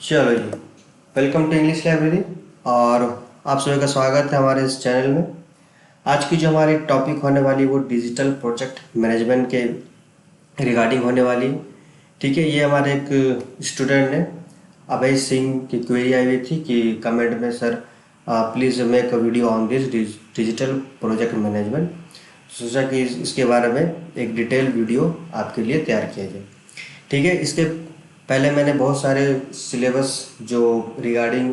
चलो जी। Welcome to English library. और आप सभी का स्वागत है हमारे इस चैनल में। आज की जो हमारी टॉपिक होने वाली वो डिजिटल प्रोजेक्ट मैनेजमेंट के रिगार्डिंग होने वाली। ठीक है, ये हमारे एक स्टूडेंट ने अभय सिंह की क्वेरी आई हुई थी कि कमेंट में sir please make a video on this digital project management. सोचा कि इसके बारे में एक डिटेल वीडियो आपके लिए तैयार किया जाए। ठीक है, इसके पहले मैंने बहुत सारे सिलेबस जो regarding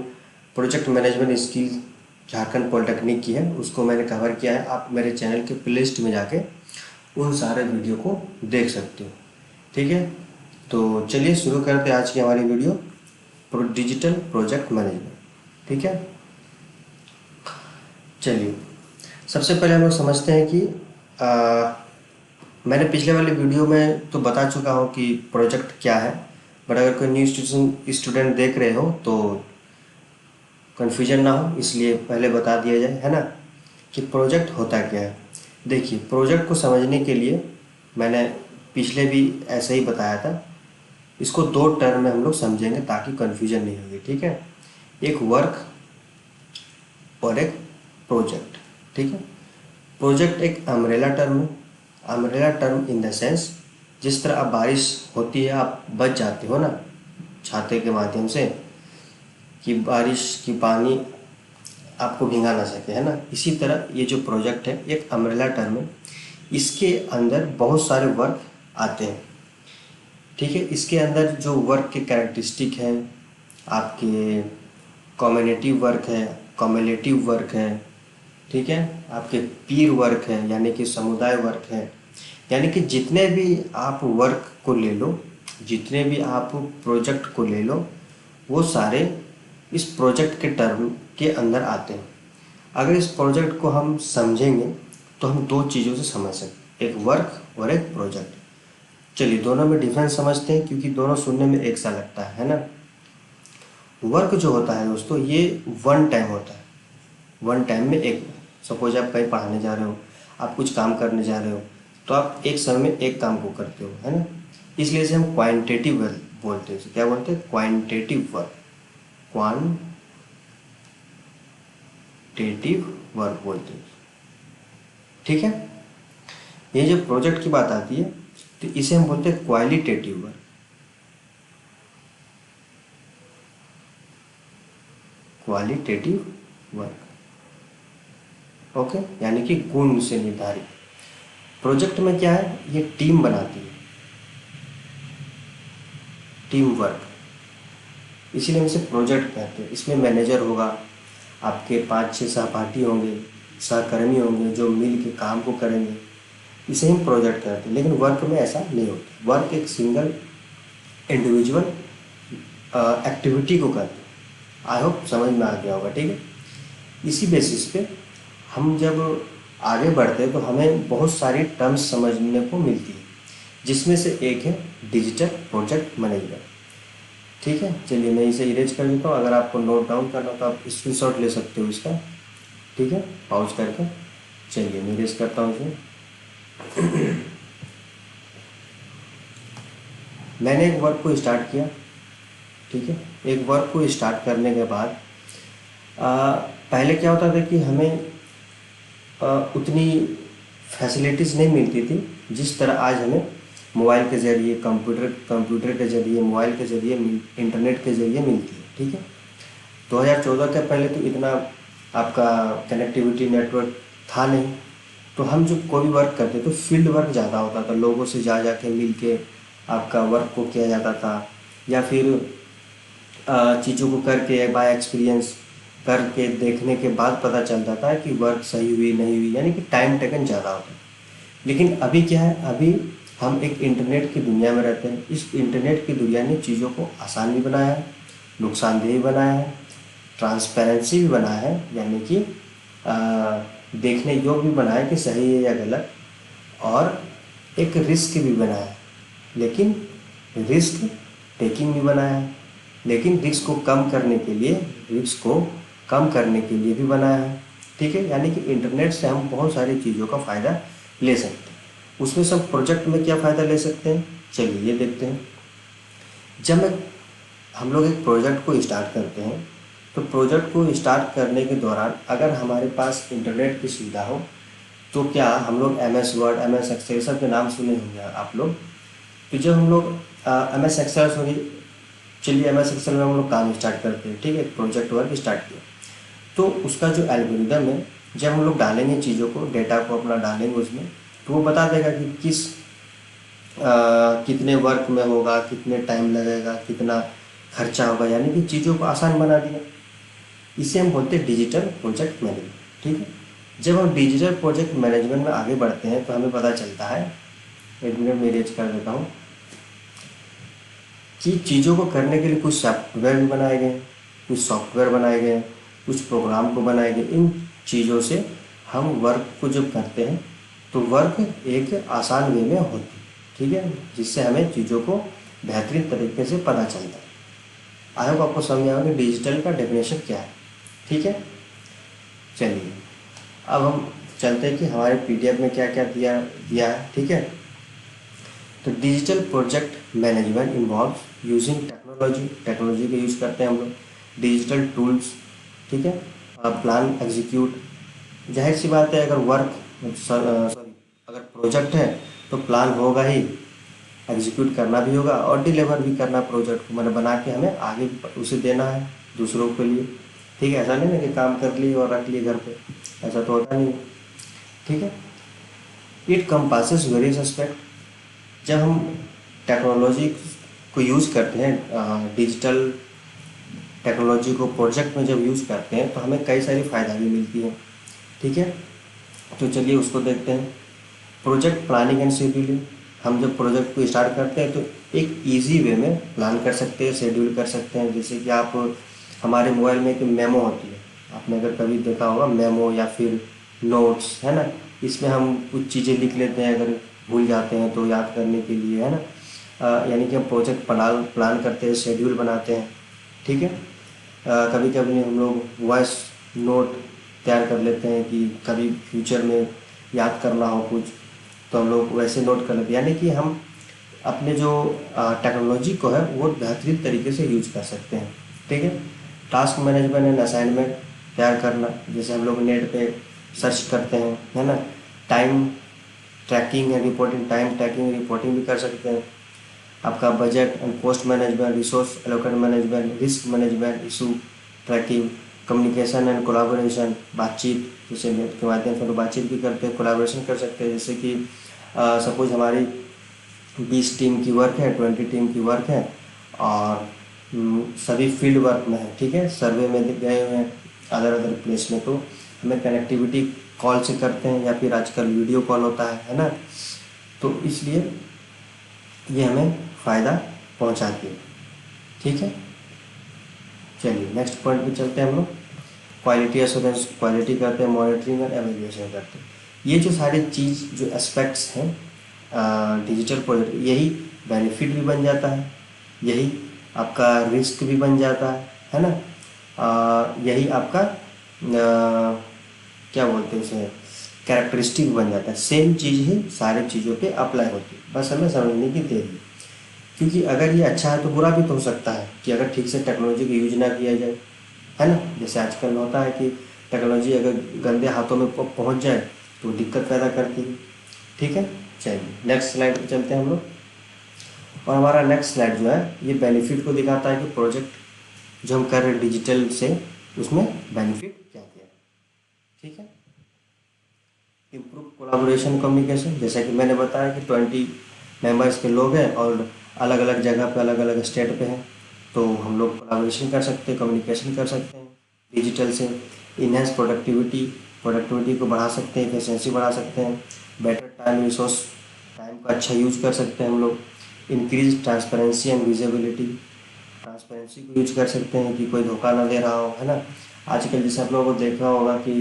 project management skill Jharkhand polytechnic की है उसको मैंने कवर किया है। आप मेरे चैनल के प्लेलिस्ट में जाके उन सारे वीडियो को देख सकते हो। ठीक है, तो चलिए शुरू करते हैं आज की हमारी वीडियो डिजिटल प्रोजेक्ट मैनेजमेंट। ठीक है, चलिए सबसे पहले हम लोग समझते हैं कि मैंने पिछले वाले वीडियो में तो बता चुका हूँ कि प्रोजेक्ट क्या है, बट अगर कोई न्यू स्टूडेंट देख रहे हो तो कन्फ्यूजन ना हो इसलिए पहले बता दिया जाए, है ना, कि प्रोजेक्ट होता क्या है। देखिए, प्रोजेक्ट को समझने के लिए मैंने पिछले भी ऐसे ही बताया था। इसको दो टर्म में हम लोग समझेंगे ताकि कन्फ्यूजन नहीं होगी। ठीक है, एक वर्क और एक प्रोजेक्ट। ठीक है, प्रोजेक्ट एक अम्ब्रेला टर्म है। Umbrella term in the sense जिस तरह अब बारिश होती है आप बच जाते हो ना छाते के माध्यम से कि बारिश की पानी आपको भिंगा ना सके, है ना। इसी तरह ये जो प्रोजेक्ट है एक अम्ब्रेला टर्म है। इसके अंदर बहुत सारे वर्क आते हैं। ठीक है, इसके अंदर जो वर्क के कैरेक्टरिस्टिक हैं आपके कम्युनिटी वर्क है, कम्युलेटिव वर्क है, ठीक है, आपके पीर वर्क है यानी कि समुदाय वर्क है। यानी कि जितने भी आप वर्क को ले लो, जितने भी आप प्रोजेक्ट को ले लो, वो सारे इस प्रोजेक्ट के टर्म के अंदर आते हैं। अगर इस प्रोजेक्ट को हम समझेंगे तो हम दो चीज़ों से समझ सकते हैं, एक वर्क और एक प्रोजेक्ट। चलिए दोनों में डिफरेंस समझते हैं क्योंकि दोनों सुनने में एक सा लगता है ना। वर्क जो होता है दोस्तों ये वन टाइम होता है। वन टाइम में एक, सपोज आप कहीं पढ़ाने जा रहे हो, आप कुछ काम करने जा रहे हो, तो आप एक समय में एक काम को करते हो, है ना। इसलिए से हम क्वांटिटेटिव वर्क बोलते हैं। क्या बोलते हैं? Quantitative work. क्वांटिटेटिव वर्क बोलते हैं। ठीक है, ये जब प्रोजेक्ट की बात आती है तो इसे हम बोलते हैं qualitative work. Qualitative work, okay, यानी कि गुण से निर्धारित। प्रोजेक्ट में क्या है, ये टीम बनाती है, टीम वर्क, इसीलिए हम इसे प्रोजेक्ट कहते हैं। इसमें मैनेजर होगा, आपके 5-6 सहपाठी होंगे, सहकर्मी होंगे जो मिल के काम को करेंगे, इसे हम प्रोजेक्ट कहते हैं। लेकिन वर्क में ऐसा नहीं होता। वर्क एक सिंगल इंडिविजुअल एक्टिविटी को करते हैं। आई होप समझ में आ गया होगा। ठीक है, इसी बेसिस पे हम जब आगे बढ़ते हैं तो हमें बहुत सारी टर्म्स समझने को मिलती है, जिसमें से एक है डिजिटल प्रोजेक्ट मैनेजमेंट। ठीक है, चलिए मैं इसे इरेज कर देता हूँ। अगर आपको नोट डाउन करना हो तो आप स्क्रीनशॉट ले सकते हो इसका। ठीक है, पॉज करके चलिए मैं इरेज करता हूँ इसे। मैंने एक वर्क को स्टार्ट किया। ठीक है, एक वर्क को स्टार्ट करने के बाद पहले क्या होता था कि हमें उतनी फैसिलिटीज़ नहीं मिलती थी जिस तरह आज हमें मोबाइल के ज़रिए, कंप्यूटर के ज़रिए, मोबाइल के ज़रिए, इंटरनेट के ज़रिए मिलती है। ठीक है, 2014 के पहले तो इतना आपका कनेक्टिविटी नेटवर्क था नहीं, तो हम जो कोई भी वर्क करते तो फील्ड वर्क ज़्यादा होता था। लोगों से जा के मिल के आपका वर्क को किया जाता था, या फिर चीज़ों को करके बाय एक्सपीरियंस करके देखने के बाद पता चल जाता है कि वर्क सही हुई नहीं हुई, यानी कि टाइम टेकन ज़्यादा होता है। लेकिन अभी क्या है, अभी हम एक इंटरनेट की दुनिया में रहते हैं। इस इंटरनेट की दुनिया ने चीज़ों को आसान भी बनाया है, नुकसानदेह भी बनाया है, ट्रांसपेरेंसी भी बनाया है, यानी कि देखने योग्य भी बनाया है कि सही है या गलत, और एक रिस्क भी बनाया है, लेकिन रिस्क टेकिंग भी बनाया है, लेकिन रिस्क को कम करने के लिए, रिस्क को कम करने के लिए भी बनाया है। ठीक है, यानी कि इंटरनेट से हम बहुत सारी चीज़ों का फ़ायदा ले सकते हैं। उसमें सब प्रोजेक्ट में क्या फ़ायदा ले सकते हैं, चलिए ये देखते हैं। जब मैं हम लोग एक प्रोजेक्ट को स्टार्ट करते हैं, तो प्रोजेक्ट को स्टार्ट करने के दौरान अगर हमारे पास इंटरनेट की सुविधा हो तो क्या हम लोग M S Word, M S Excel सब के नाम सुने होंगे आप लोग। तो जब हम लोग एम एस एक्सेल सॉरी चलिए एम एस एक्सेल में हम लोग काम स्टार्ट करते हैं, ठीक है, प्रोजेक्ट वर्क स्टार्ट किया, तो उसका जो एल्गोरिदम है, जब हम लोग डालेंगे चीज़ों को, डेटा को अपना डालेंगे उसमें, तो वो बता देगा कि कितने वर्क में होगा, कितने टाइम लगेगा, कितना खर्चा होगा, यानी कि चीज़ों को आसान बना दिया। इसे हम बोलते हैं डिजिटल प्रोजेक्ट मैनेजमेंट, ठीक है। जब हम डिजिटल प्रोजेक्ट मैनेजमेंट में आगे बढ़ते हैं तो हमें पता चलता है, एक मिनट में इरेज कर देता हूँ, कि चीज़ों को करने के लिए कुछ सॉफ्टवेयर भी बनाए गए हैं, कुछ सॉफ्टवेयर बनाए गए हैं, कुछ प्रोग्राम को बनाए गए। इन चीज़ों से हम वर्क को जब करते हैं तो वर्क एक आसान वे में होती है, ठीक है, जिससे हमें चीज़ों को बेहतरीन तरीके से पता चलता है। आई होप आपको समझ आएगा कि डिजिटल का डेफिनेशन क्या है, ठीक है। चलिए अब हम चलते हैं कि हमारे पीडीएफ में क्या क्या दिया दिया है, ठीक है। तो digital project management involve using technology, technology का यूज़ करते हैं हम लोग, डिजिटल टूल्स, ठीक है, प्लान एग्जीक्यूट। जाहिर सी बात है, अगर वर्क सॉरी अगर प्रोजेक्ट है तो प्लान होगा ही, एग्जीक्यूट करना भी होगा और डिलीवर भी करना प्रोजेक्ट को, मैंने बना के हमें आगे उसे देना है दूसरों के लिए, ठीक है। ऐसा नहीं ना कि काम कर लिए और रख लिए घर पे, ऐसा तो होता नहीं, ठीक है। It compasses various aspect. जब हम टेक्नोलॉजी को यूज़ करते हैं, डिजिटल टेक्नोलॉजी को प्रोजेक्ट में जब यूज़ करते हैं तो हमें कई सारी फ़ायदा भी मिलती है, ठीक है। तो चलिए उसको देखते हैं। Project planning and scheduling. हम जब प्रोजेक्ट को स्टार्ट करते हैं तो एक इजी वे में प्लान कर सकते हैं, शेड्यूल कर सकते हैं। जैसे कि आप, हमारे मोबाइल में एक मेमो होती है, आपने अगर कभी देखा होगा मेमो या फिर नोट्स, है ना, इसमें हम कुछ चीज़ें लिख लेते हैं, अगर भूल जाते हैं तो याद करने के लिए, है ना। यानी कि हम प्रोजेक्ट प्लान करते हैं, शेड्यूल बनाते हैं, ठीक है। कभी कभी हम लोग वॉइस नोट तैयार कर लेते हैं कि कभी फ्यूचर में याद करना हो कुछ, तो हम लोग वैसे नोट कर लेते हैं। यानी कि हम अपने जो टेक्नोलॉजी को है वो बेहतरीन तरीके से यूज कर सकते हैं, ठीक है। टास्क मैनेजमेंट एंड असाइनमेंट तैयार करना, जैसे हम लोग नेट पे सर्च करते हैं, है ना। Time tracking and reporting, time tracking reporting भी कर सकते हैं। आपका budget and cost management, resource allocate management, risk management, issue tracking, communication and collaboration, बातचीत, जैसे नेट के माध्यम से लोग बातचीत भी करते हैं, कोलाबोरेशन कर सकते हैं। जैसे कि सपोज हमारी 20 टीम की वर्क है, 20 टीम की वर्क है और सभी फील्ड वर्क में है, ठीक है, सर्वे में गए हुए हैं अदर अदर प्लेस में, तो हमें कनेक्टिविटी कॉल से करते हैं या फिर आजकल वीडियो कॉल होता है ना। तो इसलिए ये हमें फ़ायदा पहुंचाती है, ठीक है। चलिए नेक्स्ट पॉइंट पे चलते हैं हम लोग। क्वालिटी एश्योरेंस, क्वालिटी करते हैं, मॉनिटरिंग और एवेल्यूएशन करते हैं। ये जो सारी चीज़ जो एस्पेक्ट्स हैं डिजिटल प्रोजेक्ट, यही बेनिफिट भी बन जाता है, यही आपका रिस्क भी बन जाता है ना। यही आपका क्या बोलते हैं उसे, कैरेक्टरिस्टिक बन जाता है। सेम चीज़ ही सारी चीज़ों पे अप्लाई होती है, बस हमें समझने की देरी है। क्योंकि अगर ये अच्छा है तो बुरा भी तो हो सकता है कि अगर ठीक से टेक्नोलॉजी का यूज ना किया जाए, है ना। जैसे आजकल होता है कि टेक्नोलॉजी अगर गंदे हाथों में पहुंच जाए तो दिक्कत पैदा करती है, ठीक है। चलिए नेक्स्ट स्लाइड पे चलते हैं हम लोग। और हमारा नेक्स्ट स्लाइड जो है ये बेनिफिट को दिखाता है कि प्रोजेक्ट जो हम कर रहे हैं डिजिटल से, उसमें बेनिफिट क्या क्या है, ठीक है। इम्प्रूव कोलाबोरेशन कम्युनिकेशन, जैसा कि मैंने बताया कि 20 मेंबर्स के लोग हैं और अलग अलग जगह पे, अलग अलग स्टेट पे हैं, तो हम लोग कोलाबोरेशन कर सकते हैं, कम्युनिकेशन कर सकते हैं डिजिटल से। इनहेंस प्रोडक्टिविटी, प्रोडक्टिविटी को बढ़ा सकते हैं, एफिशिएंसी बढ़ा सकते हैं। बेटर टाइम रिसोर्स, टाइम का अच्छा यूज कर सकते हैं हम लोग। Increase transparency and visibility, transparency को यूज कर सकते हैं कि कोई धोखा ना दे रहा हो, है ना। आजकल जैसे आप लोगों को देखा होगा कि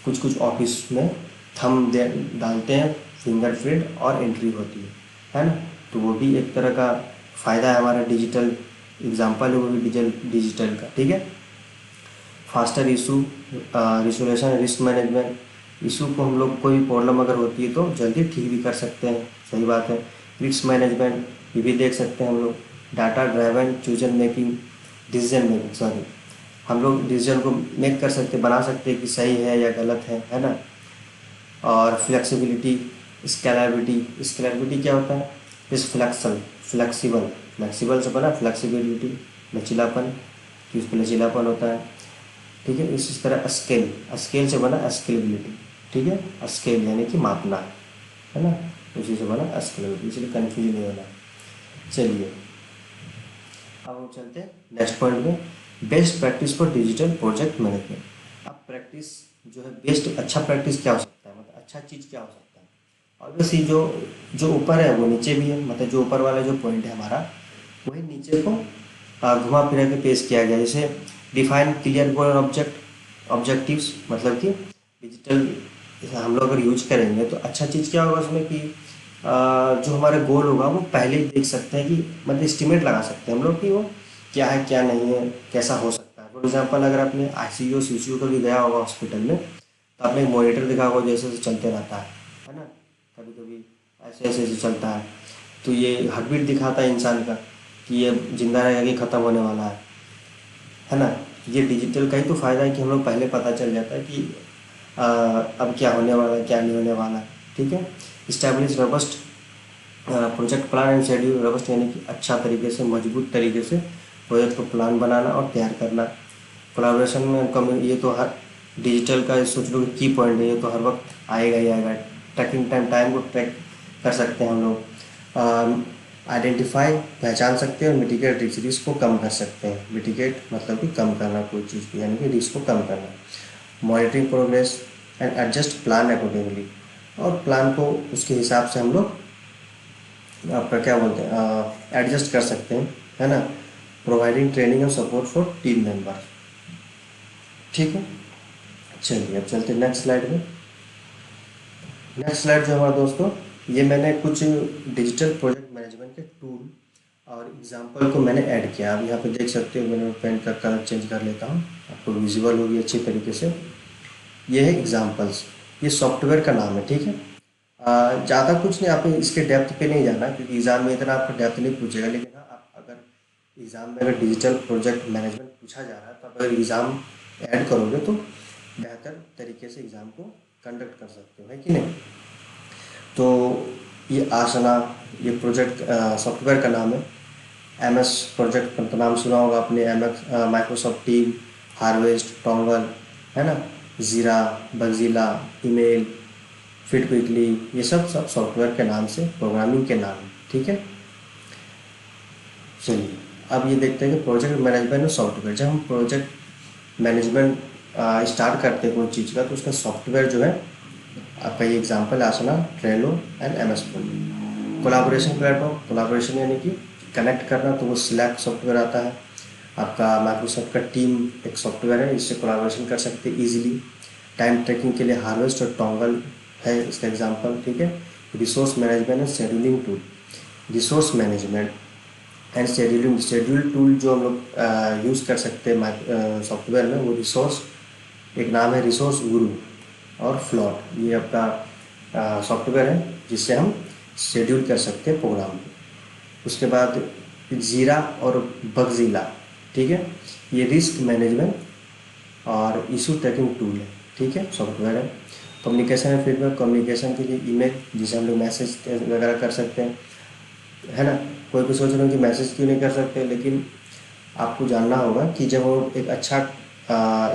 कुछ कुछ ऑफिस में थंब डालते हैं, फिंगरप्रिंट और एंट्री होती है ना। तो वो भी एक तरह का फ़ायदा है हमारा, डिजिटल एग्जांपल है वो भी डिजिटल का, ठीक है। Faster issue resolution, risk management, issue को हम लोग कोई प्रॉब्लम अगर होती है तो जल्दी ठीक भी कर सकते हैं, सही बात है। रिस्क मैनेजमेंट ये भी देख सकते हैं हम लोग, data driven decision making sorry, हम लोग डिसीजन को मेक कर सकते, बना सकते हैं कि सही है या गलत है ना। और फ्लेक्सिबिलिटी, स्केलेबिलिटी क्या होता है, इस फ्लेक्सिबल, फ्लेक्सिबल से बना फ्लेक्सिबिलिटी, लचीलापन, कि उस पर लचीलापन होता है, ठीक है। इसी तरह स्केल, स्केल से बना स्केलेबिलिटी, ठीक है, स्केल यानी कि मापना, है ना, उसी से बना स्केलेबिलिटी, इसलिए कन्फ्यूजन नहीं होना। चलिए अब हम चलते हैं नेक्स्ट पॉइंट में, best practice for digital project management. अब प्रैक्टिस जो है बेस्ट, अच्छा प्रैक्टिस क्या हो सकता है, मतलब अच्छा चीज़ क्या हो सकता है। ऑब्वियसली जो ऊपर है वो नीचे भी है, मतलब जो ऊपर वाला जो पॉइंट है हमारा, वही नीचे को घुमा फिरा के पेश किया गया। जैसे डिफाइन क्लियर गोल और ऑब्जेक्टिव्स, मतलब कि डिजिटल हम लोग अगर यूज करेंगे तो अच्छा चीज़ क्या होगा उसमें कि जो हमारा गोल होगा वो पहले ही देख सकते हैं, कि मतलब एस्टिमेट लगा सकते हैं हम लोग कि वो क्या है क्या नहीं है, कैसा हो सकता है। फॉर एग्जांपल अगर आपने ICU CCU कभी गया होगा हॉस्पिटल में, तो आपने एक मॉनिटर देखा होगा जैसे जैसे चलते रहता है ना, कभी कभी ऐसे ऐसे ऐसे चलता है, तो ये हार्ट बीट दिखाता है इंसान का कि ये जिंदा रहेगा कि ख़त्म होने वाला है ना। ये डिजिटल का ही तो फ़ायदा है कि हम लोग पहले पता चल जाता है कि अब क्या होने वाला है क्या नहीं होने वाला है, ठीक है। Establish robust project plan and schedule, robust यानी कि अच्छा तरीके से, मजबूत तरीके से प्रोजेक्ट को प्लान बनाना और तैयार करना। कोलाब्रेशन में कम, ये तो हर डिजिटल का सोच लो की पॉइंट है, ये तो हर वक्त आएगा ही आएगा। ट्रैकिंग टाइम को ट्रैक कर सकते हैं हम लोग। आइडेंटिफाई, पहचान सकते हैं, और मिटिगेट रिस्क, रिस्क को कम कर सकते हैं। मिटिगेट मतलब कि कम करना कोई चीज़ की, यानी कि रिस्क को कम करना। Monitoring progress and adjust plan accordingly, और प्लान को उसके हिसाब से हम लोग आपका क्या बोलते हैं एडजस्ट कर सकते हैं, है ना। प्रोवाइडिंग ट्रेनिंग और सपोर्ट फॉर टीम मेंबर, ठीक है। चलिए अब चलते हैं नेक्स्ट स्लाइड में। नेक्स्ट स्लाइड जो हमारा दोस्तों, ये मैंने कुछ डिजिटल प्रोजेक्ट मैनेजमेंट के टूल और एग्जांपल को मैंने ऐड किया। अब यहाँ पे देख सकते हो, मैंने पेन का कलर चेंज कर लेता हूँ, आपको विजुअल होगी अच्छी तरीके से। ये है एग्जांपल्स, ये सॉफ्टवेयर का नाम है, ठीक है। ज़्यादा कुछ नहीं, आप इसके डेप्थ पे नहीं जाना, क्योंकि एग्ज़ाम में इतना आपको डेप्थ नहीं पूछेगा। लेकिन हाँ, आप अगर एग्ज़ाम में अगर डिजिटल प्रोजेक्ट मैनेजमेंट पूछा जा रहा है, तो आप अगर एग्ज़ाम ऐड करोगे तो बेहतर तरीके से एग्ज़ाम को कंडक्ट कर सकते हो, है कि नहीं। तो ये आसना, ये प्रोजेक्ट सॉफ्टवेयर का नाम है। MS प्रोजेक्ट का नाम सुना होगा आपने, MS माइक्रोसॉफ्ट टीम, हार्वेस्ट, टोंगल, है ना, ज़ीरा, बगज़िला, ईमेल, फिट क्विकली, ये सब सॉफ्टवेयर के नाम से, प्रोग्रामिंग के नाम, ठीक है। चलिए अब ये देखते हैं कि प्रोजेक्ट मैनेजमेंट और सॉफ्टवेयर, जब हम प्रोजेक्ट मैनेजमेंट स्टार्ट करते हैं कोई चीज़ का, तो उसका सॉफ्टवेयर जो है, आपका ये example Asana, Trello and MS pro. Collaboration platform, collaboration यानी कि कनेक्ट करना, तो वो स्लैक सॉफ्टवेयर आता है। आपका माइक्रोसॉफ्ट का टीम एक सॉफ्टवेयर है, इससे कोलाबोरेशन कर सकते हैं ईजिली। टाइम ट्रैकिंग के लिए हार्वेस्ट और टोंगल है इसका एग्जांपल, ठीक है। Resource management and scheduling tool, resource management and schedule tool जो हम लोग यूज़ कर सकते हैं सॉफ्टवेयर में, वो रिसोर्स, एक नाम है रिसोर्स गुरु और फ्लॉट, ये आपका सॉफ्टवेयर है जिससे हम शेड्यूल कर सकते हैं प्रोग्राम को। उसके बाद जीरा और बगज़िला, ठीक है, ये रिस्क मैनेजमेंट और इशू ट्रैकिंग टूल है, ठीक है, सॉफ्टवेयर है। कम्युनिकेशन एंड फीडबैक, कम्युनिकेशन के लिए ईमेल, जिसे हम लोग मैसेज वगैरह कर सकते हैं, है ना। कोई भी सोच रहे हो कि मैसेज क्यों नहीं कर सकते, लेकिन आपको जानना होगा कि जब वो एक अच्छा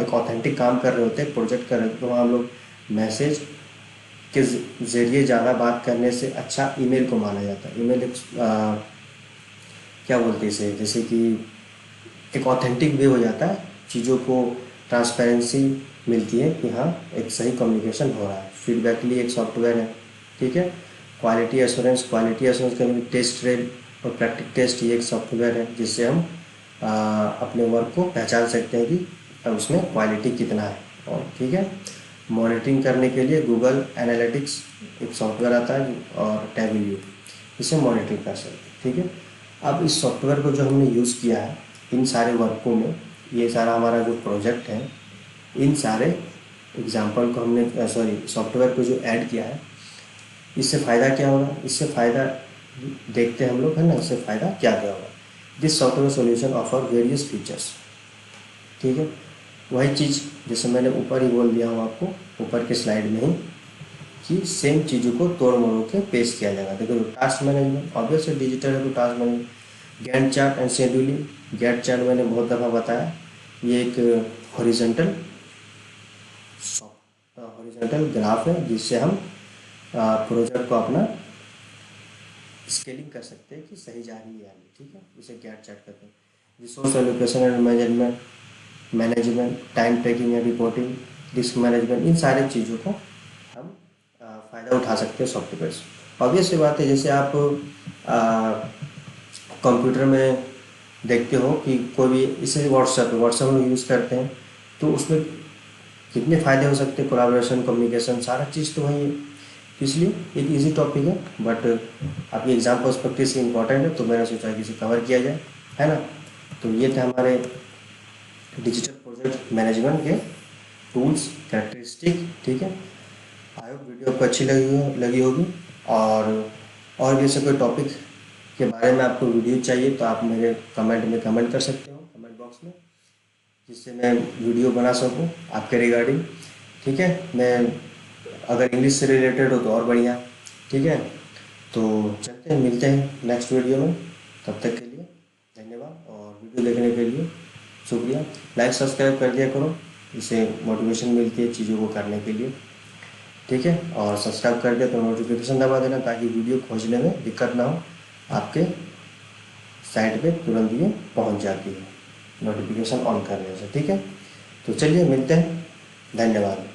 एक ऑथेंटिक काम कर रहे होते हैं, प्रोजेक्ट कर रहे होते हैं, तो वहाँ हम लोग मैसेज के ज़रिए ज़्यादा बात करने से अच्छा ईमेल को माना जाता है। ईमेल एक क्या बोलते हैं इसे, जैसे कि एक ऑथेंटिक वे हो जाता है, चीज़ों को ट्रांसपेरेंसी मिलती है कि हाँ एक सही कम्युनिकेशन हो रहा है। फीडबैक के लिए एक सॉफ्टवेयर है, ठीक है। क्वालिटी एश्योरेंस, के लिए टेस्ट ट्रेल और प्रैक्टिस टेस्ट, ये एक सॉफ्टवेयर है जिससे हम अपने वर्क को पहचान सकते हैं कि उसमें क्वालिटी कितना है, और ठीक है। मॉनिटरिंग करने के लिए गूगल एनालिटिक्स एक सॉफ्टवेयर आता है, और टैबल्यू, इसे मॉनिटरिंग कर सकते हैं, ठीक है। अब इस सॉफ्टवेयर को जो हमने यूज़ किया है इन सारे वर्कों में, ये सारा हमारा जो प्रोजेक्ट है, इन सारे एग्जाम्पल को हमने सॉफ्टवेयर को जो ऐड किया है, इससे फ़ायदा क्या होगा, इससे फ़ायदा देखते हैं हम लोग, है ना, इससे फ़ायदा क्या क्या होगा। This software solution offer various features. ठीक है, वही चीज़ जैसे मैंने ऊपर ही बोल दिया हूँ आपको, ऊपर के स्लाइड में ही, कि सेम चीज़ों को तोड़ मरोड़ के पेश किया जाएगा। देखो टास्क मैनेजमेंट ऑब्वियसली डिजिटल है तो task management, Gantt chart and scheduling. Gantt chart मैंने बहुत दफ़ा बताया, ये एक हॉरिजॉन्टल ग्राफ है जिससे हम प्रोजेक्ट को अपना स्केलिंग कर सकते हैं कि सही जा रही है या नहीं। ठीक है, इसे गैंट चार्ट कहते हैं। Resource allocation and management, time tracking and reporting, risk management, इन सारी चीज़ों को हम फ़ायदा उठा सकते हैं सॉफ्टवेयर से। ऑब्वियस सी बात है, जैसे आप कंप्यूटर में देखते हो कि कोई भी, इसे व्हाट्सएप हम लोग यूज़ करते हैं, तो उसमें कितने फ़ायदे हो सकते हैं, कोलैबोरेशन, कम्युनिकेशन, सारा चीज़ तो वही है। तो इसलिए एक इजी टॉपिक है, बट आपकी एग्जाम पर्सपेक्टिव से इम्पॉर्टेंट है, तो मैंने सोचा कि इसे कवर किया जाए, है ना। तो ये थे हमारे डिजिटल प्रोजेक्ट मैनेजमेंट के टूल्स, कैरेक्टरिस्टिक। ठीक है, आई होप वीडियो आपको अच्छी लगी होगी। और भी ऐसे कोई टॉपिक के बारे में आपको वीडियो चाहिए तो आप मेरे कमेंट में कमेंट कर सकते हो, कमेंट बॉक्स में, जिससे मैं वीडियो बना सकूं आपके रिगार्डिंग। ठीक है, मैं अगर इंग्लिश से रिलेटेड हो तो और बढ़िया। ठीक है, तो चलते हैं, मिलते हैं नेक्स्ट वीडियो में। तब तक के लिए धन्यवाद, और वीडियो देखने के लिए शुक्रिया। लाइक सब्सक्राइब कर दिया करो, इससे मोटिवेशन मिलती है चीज़ों को करने के लिए। ठीक है, और सब्सक्राइब कर दिया तो नोटिफिकेशन दबा देना, ताकि वीडियो खोजने में दिक्कत ना हो, आपके साइट पे तुरंत ये पहुंच जाती है नोटिफिकेशन ऑन करने से। ठीक है, तो चलिए मिलते हैं, धन्यवाद।